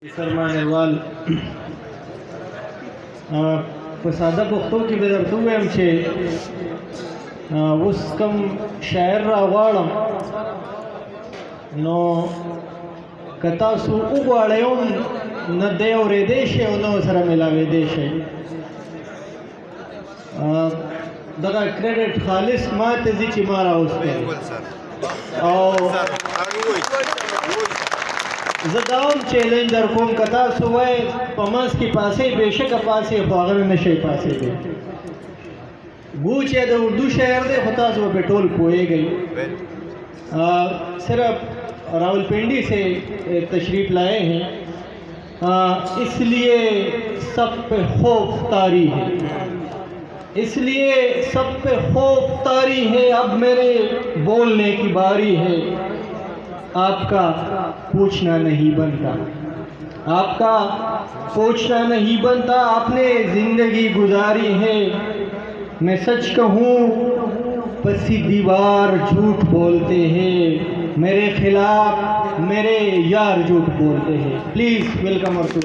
सरमानेवाल पसादा पुख्तों की बदरतू में हमसे उस कम शायर रावाड़म नो कतासु उबाड़ेम न दे और देश है उन्होंने सरा मिलावे देश है दगा क्रेडिट खालिस माते जी मारा उसके और जदाम चैलेंजर कोम कथा सुबह पमस की पासे बेशक पासे बागर नशे पासे दे बूचे दे उर्दू शहर दे होता जो पेट्रोल पोए गई सिर्फ रावलपिंडी से तशरीफ़ लाए हैं इसलिए सब पे खौफ तारी है इसलिए सब पे खौफ तारी है अब मेरे बोलने की बारी है आपका पूछना नहीं बनता आपका पूछना नहीं बनता आपने ज़िंदगी गुजारी है मैं सच कहूँ पसी दीवार झूठ बोलते हैं मेरे खिलाफ मेरे यार झूठ बोलते हैं। प्लीज़ वेलकम और टू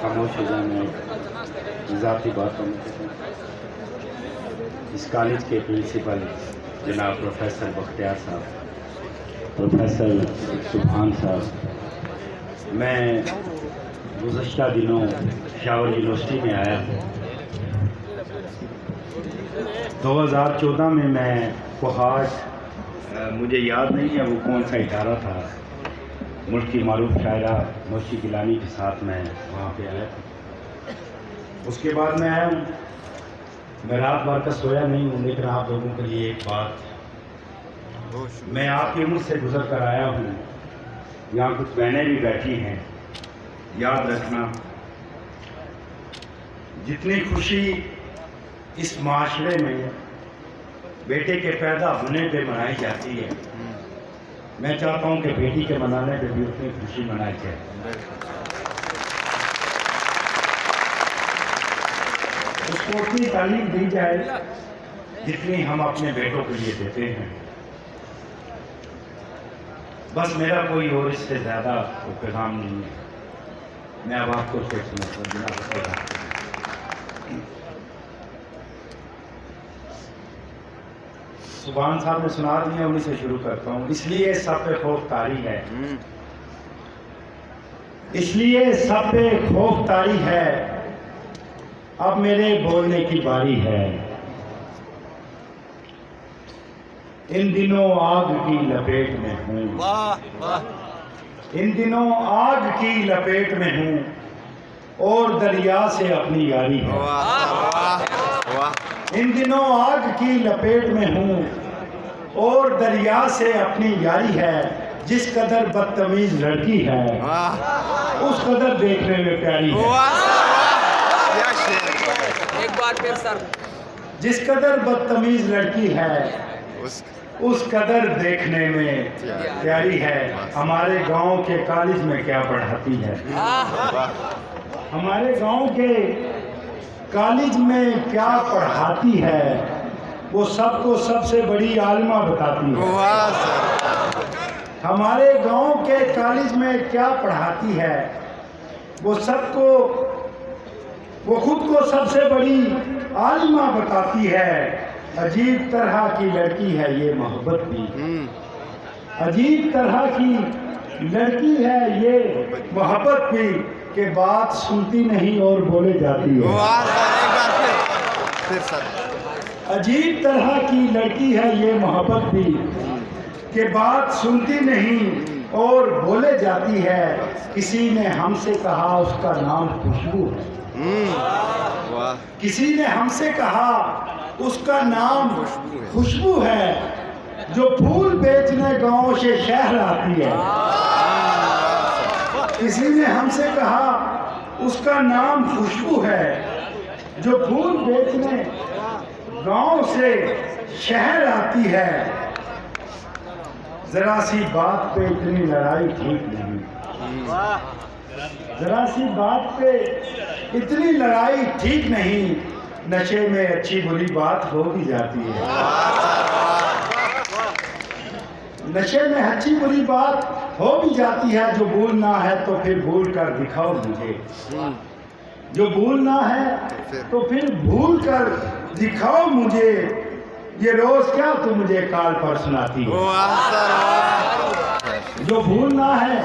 खामोश हो जाने ज़ाती बातों में इस कॉलेज के प्रिंसिपल जनाब प्रोफेसर बख्तियार साहब, प्रोफेसर सुभान साहब, मैं गुज़श्ता दिनों पेशावर यूनिवर्सिटी में आया हूँ। 2014 में मैं कोहाट मुझे याद नहीं है वो कौन सा इदारा था, मुल्क की मारूफ शायरा मुंशी गिलानी के साथ मैं वहाँ पे आया था। उसके बाद मैं आया हूँ, मैं रात भर का सोया नहीं हूँ, लेकिन आप लोगों के लिए एक बात, मैं आपकी उम्र से गुजर कर आया हूँ। यहाँ कुछ बहनें भी बैठी हैं, याद रखना जितनी खुशी इस माशरे में बेटे के पैदा होने पे मनाई जाती है, मैं चाहता हूं कि बेटी के मनाने पे भी उतनी खुशी मनाई जाए। उसको उतनी तालीम दी जाए जितनी हम अपने बेटों के लिए देते हैं। बस मेरा कोई और इससे ज़्यादा पैगाम नहीं है। मैं अब आपको सुना सुभान साहब ने सुना दिया, उन्हीं से शुरू करता हूँ। इसलिए सब पे खौफ तारी है, इसलिए सब पे खौफ तारी है, अब मेरे बोलने की बारी है। इन दिनों आग की लपेट में हूँ, इन दिनों आग की लपेट में हूँ और दरिया से अपनी यारी है। इन दिनों आग की लपेट में हूँ और दरिया से अपनी यारी है। जिस कदर बदतमीज लड़की है उस कदर देखने में प्यारी है। एक बार फिर सर, जिस कदर बदतमीज लड़की है उस कदर देखने में प्यारी है। हमारे गांव के कॉलेज में क्या पढ़ाती है, हमारे गांव के कॉलेज में क्या पढ़ाती है, वो सबको सबसे बड़ी आलिमा बताती है। हमारे गांव के कॉलेज में क्या पढ़ाती है, वो सबको, वो खुद को सबसे बड़ी आलिमा बताती है। अजीब तरह की लड़की है ये मोहब्बत भी, अजीब तरह की लड़की है ये मोहब्बत भी, के बात सुनती नहीं और बोले जाती है। अजीब तरह की लड़की है ये मोहब्बत भी, के बात सुनती नहीं और बोले जाती है। किसी ने हमसे कहा उसका नाम खुशबू है, किसी ने हमसे कहा उसका नाम खुशबू है, जो फूल बेचने गांव से शहर आती है। किसी ने हमसे कहा उसका नाम खुशबू है, जो फूल बेचने गांव से शहर आती है। जरा सी बात पे इतनी लड़ाई ठीक नहीं, जरा सी बात पे इतनी लड़ाई ठीक नहीं। नशे में अच्छी बुरी बात हो भी जाती है, नशे में अच्छी बुरी बात हो भी जाती है। जो भूलना है तो फिर भूल कर दिखाओ मुझे, जो भूलना है तो फिर भूल कर दिखाओ मुझे। ये रोज क्या तू मुझे काल पर सुनाती है। जो भूलना है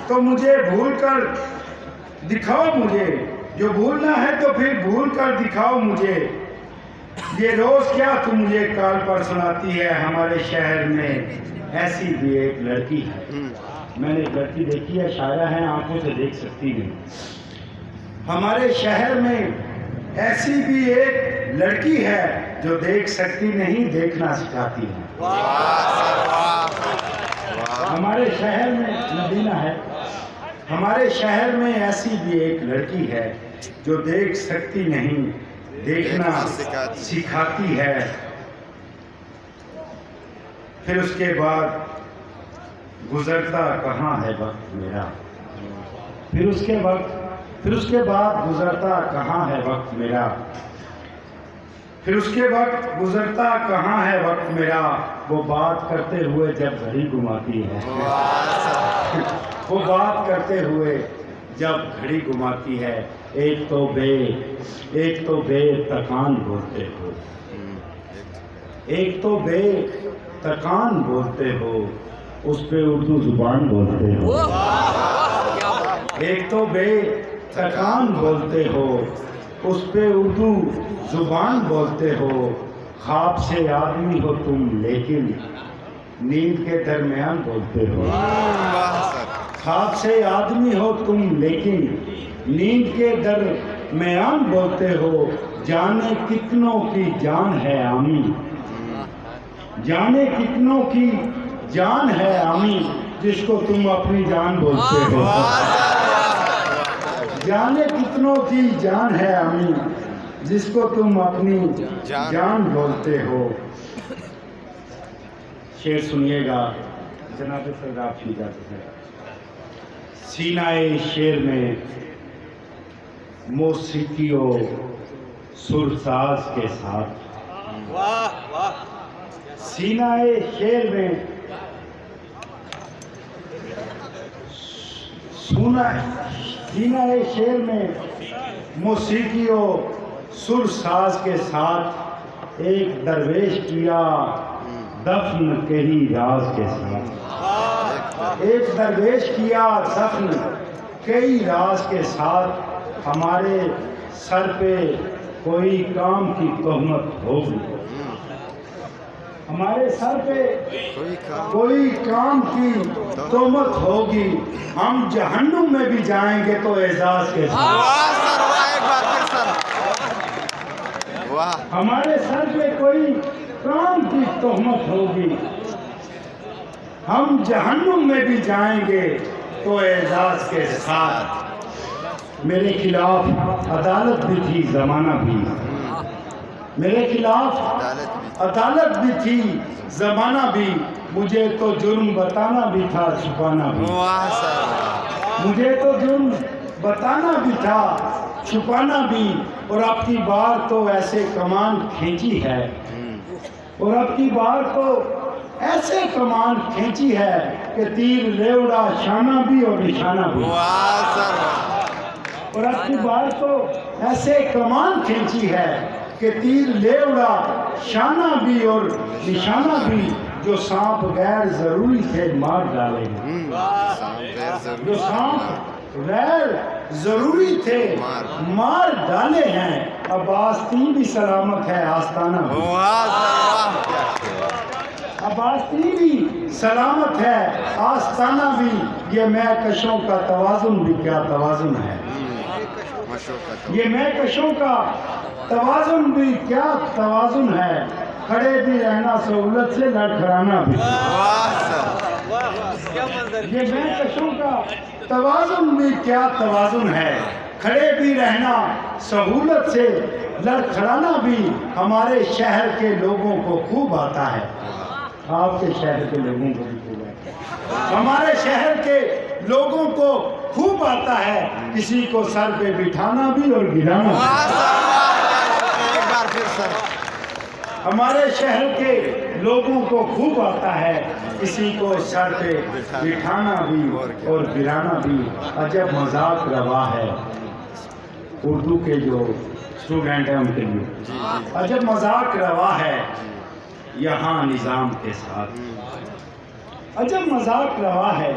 तो मुझे भूल कर दिखाओ मुझे, जो भूलना है तो फिर भूल कर दिखाओ मुझे। ये रोज क्या तू मुझे काल पर सुनाती है। हमारे शहर में ऐसी भी एक लड़की है, मैंने एक लड़की देखी है, शायरा है, आंखों से देख सकती नहीं। हमारे शहर में ऐसी भी एक लड़की है जो देख सकती नहीं, देखना सिखाती है। हमारे शहर में नदीना है, हमारे शहर में ऐसी भी एक लड़की है जो देख सकती नहीं, देखना सिखाती है। फिर उसके बाद गुजरता कहाँ है वक्त मेरा, फिर उसके बाद गुजरता कहाँ है वक्त मेरा, फिर उसके वक्त गुजरता कहाँ है वक्त मेरा। वो बात करते हुए जब घड़ी घुमाती है, वो बात करते हुए जब घड़ी घुमाती है। एक तो बे तकान बोलते हो, एक तो बे तकान बोलते हो, उस पे उर्दू जुबान बोलते हो। एक तो बे तकान बोलते हो, उस पे उर्दू जुबान बोलते हो। ख्वाब से आदमी हो तुम लेकिन नींद के दरमियान बोलते हो। ख्वाब से आदमी हो तुम लेकिन नींद के दरमियान बोलते हो। जाने कितनों की जान है आमी, जाने कितनों की जान है आमी, जिसको तुम अपनी जान बोलते हो। जाने कितनों की जान है आमी, जिसको तुम अपनी जान बोलते हो। शेर सुनिएगा जनाब सरदार फीदा से। सीनाए शेर में मौसीकियों सुरसाज के साथ, सीनाए शेर में सीनाए शेर में मौसीकियों सुरसाज के साथ एक दरवेश किया दफन कही राज के साथ। एक दरवेश किया दफन कई राज के साथ। हमारे सर पे कोई काम की तोहमत होगी, हमारे सर पे कोई काम की तोहमत होगी। हम जहन्नुम में भी जाएंगे तो एजाज के साथ। हमारे सर पे कोई काम की तोहमत होगी, हम जहन्नुम में भी जाएंगे तो एजाज के साथ। मेरे खिलाफ अदालत भी थी, जमाना भी, मेरे खिलाफ अदालत भी थी, जमाना भी। मुझे तो जुर्म बताना भी था, छुपाना भी। मुझे तो जुर्म बताना भी था, छुपाना भी। और अब की बार तो ऐसे कमान खींची है, और अब की बार तो ऐसे कमान खींची है कि तीर लेवड़ा शाना भी और निशाना भी। और अब की बार तो ऐसे कमान खींची है कि तीर लेवड़ा शाना भी और निशाना भी। जो सांप गैर जरूरी थे मार डालेंगे, जो सांप गैर जरूरी थे मार डाले हैं। अब आस्तीन भी सलामत है, आस्ताना भी। अब आस्तीन भी सलामत है, आस्ताना भी। ये महकशों का तवाजुन भी क्या तवाजुन है, ये महकशों का तवाजुन भी क्या तवाजुन है। खड़े भी रहना सहूलत से लड़खड़ाना भी। ये महकशों का तवाजुन भी क्या तवाजुन है। खड़े भी रहना, सहूलत से लड़खड़ाना भी हमारे शहर के लोगों को खूब आता है। आपके शहर के लोगों को भी खूब आता है, हमारे शहर के लोगों को खूब आता है किसी को सर पे बिठाना भी और गिराना। एक बार फिर सर। हमारे शहर के लोगों को खूब आता है किसी को सर पे बिठाना भी और गिराना भी। अजब मजाक रवा है उर्दू के जो स्टूडेंट हैं उनके लिए, अजब मजाक रवा है यहाँ निज़ाम के साथ, अजब मजाक रवा है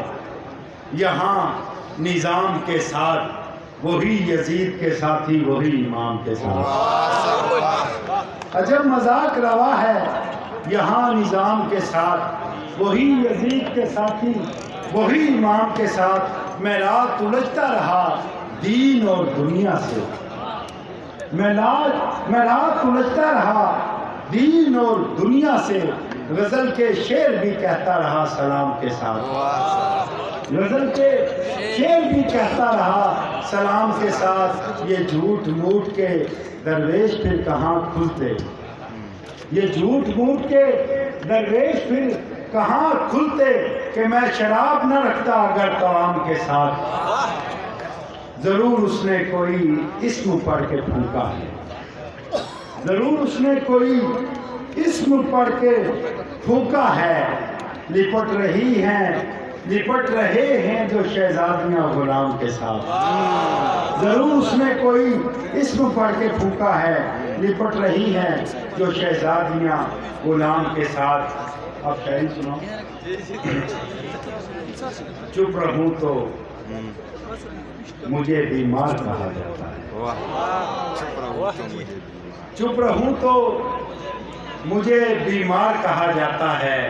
यहाँ निज़ाम के साथ। वही यजीद के साथी वही इमाम के साथ। अजब मजाक रवा है यहाँ निज़ाम के साथ, वही यजीद के साथी वही इमाम के साथ। मैं रात उलझता रहा दीन और दुनिया से, मैं रात उलझता रहा दीन और दुनिया से। गजल के शेर भी कहता रहा सलाम के साथ, गजल के शेर भी कहता रहा सलाम के साथ। ये झूठ मूठ के दरवेश फिर कहाँ खुलते, ये झूठ मूठ के दरवेश फिर कहाँ खुलते कि मैं शराब न रखता अगर तवाम के साथ। जरूर उसने कोई इस्म पढ़ के फूका है, जरूर उसने कोई इस्म पढ़ के फूका है। लिपट रहे हैं जो शहजादियाँ गुलाम के साथ। जरूर उसने कोई इस्म पढ़ के फूका है, लिपट रही हैं जो शहजादियाँ गुलाम के साथ। अब शायरी सुनाओ। चुप रहूं तो मुझे बीमार कहा जाता है, चुप रहूं तो मुझे बीमार कहा जाता है।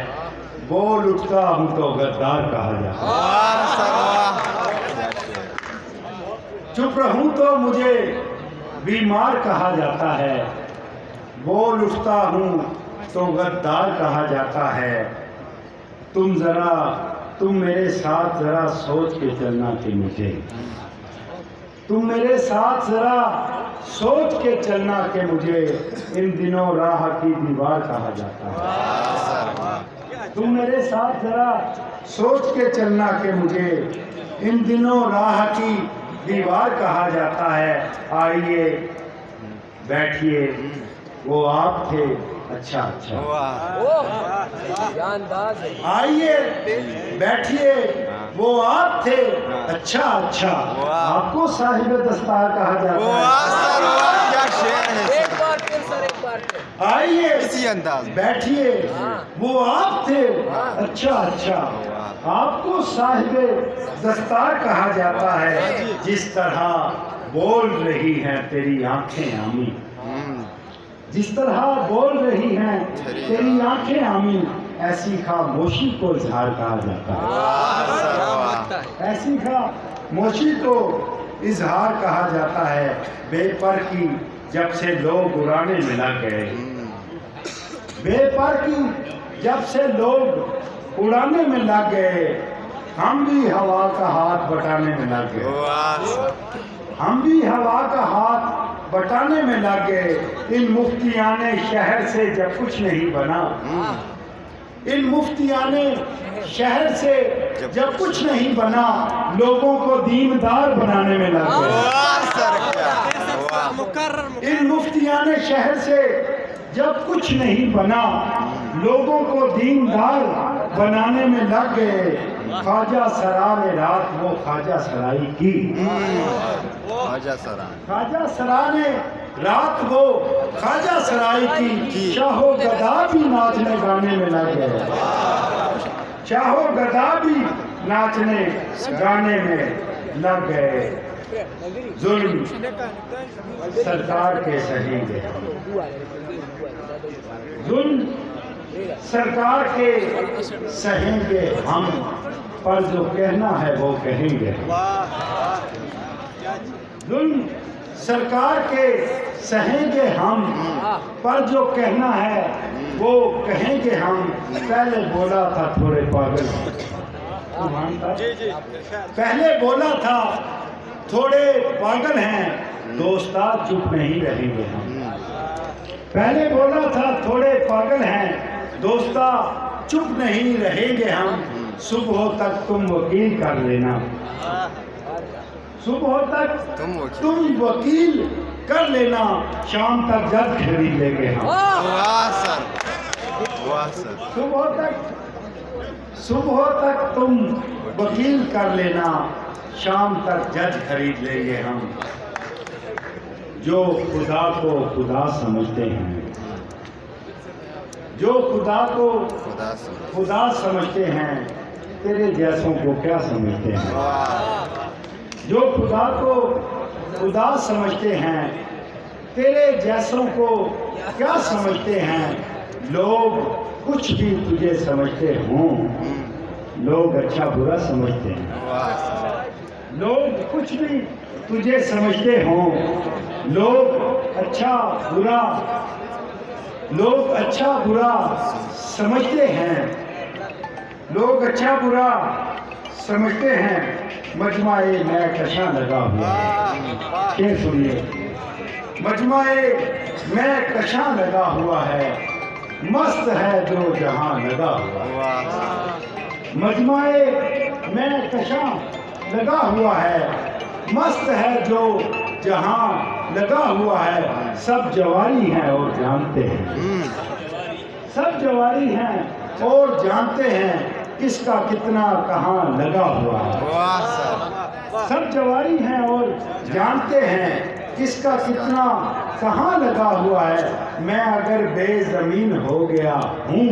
बोल उठता हूं तो गद्दार कहा जाता है। चुप रहूं तो मुझे बीमार कहा जाता है, बोल उठता हूं तो गद्दार कहा जाता है। तुम मेरे साथ जरा सोच के चलना कि मुझे, तुम मेरे साथ जरा सोच के चलना कि मुझे इन दिनों राह की दीवार कहा जाता है। तुम मेरे साथ जरा सोच के चलना कि मुझे इन दिनों राह की दीवार कहा जाता है। आइए बैठिए वो आप थे अच्छा अच्छा, आइए बैठिए वो आप थे अच्छा अच्छा। आपको साहिब दस्तार कहा जाता है। क्या शेर है एक बार फिर सर, एक बार फिर। आइए इसी अंदाज बैठिए वो आप थे अच्छा अच्छा। आपको साहिब दस्तार कहा जाता है। जिस तरह बोल रही हैं तेरी आंखें आमी, जिस तरह बोल रही हैं तेरी आंखें आमी, ऐसी खामोशी को इजहार कहा जाता है। ऐसी खामोशी को इजहार कहा जाता है। बेपर की जब से लोग उड़ाने में लग गए, बेपर की जब से लोग उड़ाने में लग गए, हम भी हवा का हाथ बटाने में लग गए, हम भी हवा का हाथ बटाने में लग गए। इन मुफ्तियाने शहर से जब कुछ नहीं बना, इन मुफ्तियाने शहर से जब कुछ नहीं बना, लोगों को दीनदार बनाने में लग गए। इन मुफ्तियाने शहर से जब कुछ नहीं बना, लोगों को दीनदार बनाने में लग गए। ख्वाजा सराय रात वो ख्वाजा सराय की, ख्वाजा सराय ने रात वो ख्वाजा सराय की। शाहो गदा भी नाचने गाने में लग गए, शाहो गदा भी नाचने गाने में लग गए। जुल्म सरकार के सहेंगे, जुल्म सरकार के सहेंगे हम, पर जो कहना है वो कहेंगे। जुल्म सरकार के सहेंगे हम, पर जो कहना है वो कहेंगे हम। पहले बोला था थोड़े पागल, पहले बोला था थोड़े पागल हैं, दोस्ता चुप नहीं रहेंगे हम। पहले बोला था थोड़े पागल हैं, दोस्ता चुप नहीं रहेंगे हम। सुबह तक तुम वकील कर लेना, सुबह तक तुम वकील कर लेना, शाम तक जज खरीद लेंगे हम। वाह सर, वाह सर। सुबह तक तुम वकील कर लेना, शाम तक जज खरीद लेंगे हम। जो खुदा को खुदा समझते हैं, जो खुदा को खुदा समझते हैं, तेरे जैसों को क्या समझते हैं। जो खुदा को खुदा समझते हैं, तेरे जैसों को क्या समझते हैं। लोग कुछ भी तुझे समझते हों, लोग अच्छा बुरा समझते हैं। लोग कुछ भी तुझे समझते हों, लोग अच्छा बुरा समझते हैं। लोग अच्छा बुरा समझते हैं। मजमाए मैं कशा लगा हुआ है। ये सुनिए, मजमाए मैं कशा लगा हुआ है, मस्त है जो जहां लगा हुआ है। मजमाए मैं कशा लगा हुआ है, मस्त है जो जहां लगा हुआ है। सब जवारी हैं और जानते हैं, सब जवारी हैं और जानते हैं, किसका कितना कहाँ लगा हुआ है। सब जवारी हैं और जानते हैं, किसका कितना कहाँ लगा हुआ है। मैं अगर बेजमीन हो गया हूँ,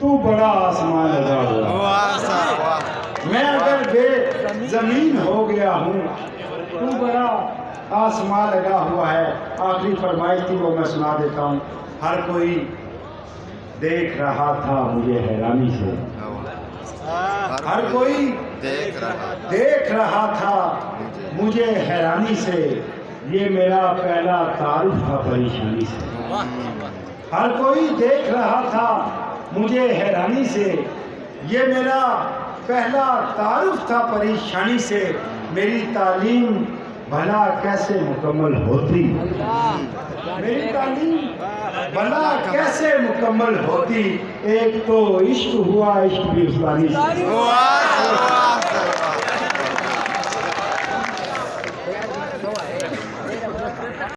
तू बड़ा आसमान लगा हुआ है। मैं अगर बेजमीन हो गया हूँ, तू बड़ा आसमान लगा हुआ है। आखिरी फरमाइश थी वो मैं सुना देता हूँ। हर कोई देख रहा था मुझे हैरानी से, हर कोई देख रहा था मुझे हैरानी से। ये मेरा पहला तारुफ था परेशानी से। हर कोई देख रहा था मुझे हैरानी से, ये मेरा पहला तारुफ था परेशानी से। मेरी तालीम भला कैसे मुकम्मल होती, मेरी तालीम भला कैसे मुकम्मल होती। एक तो इश्क हुआ, इश्क भी उस्तानी से।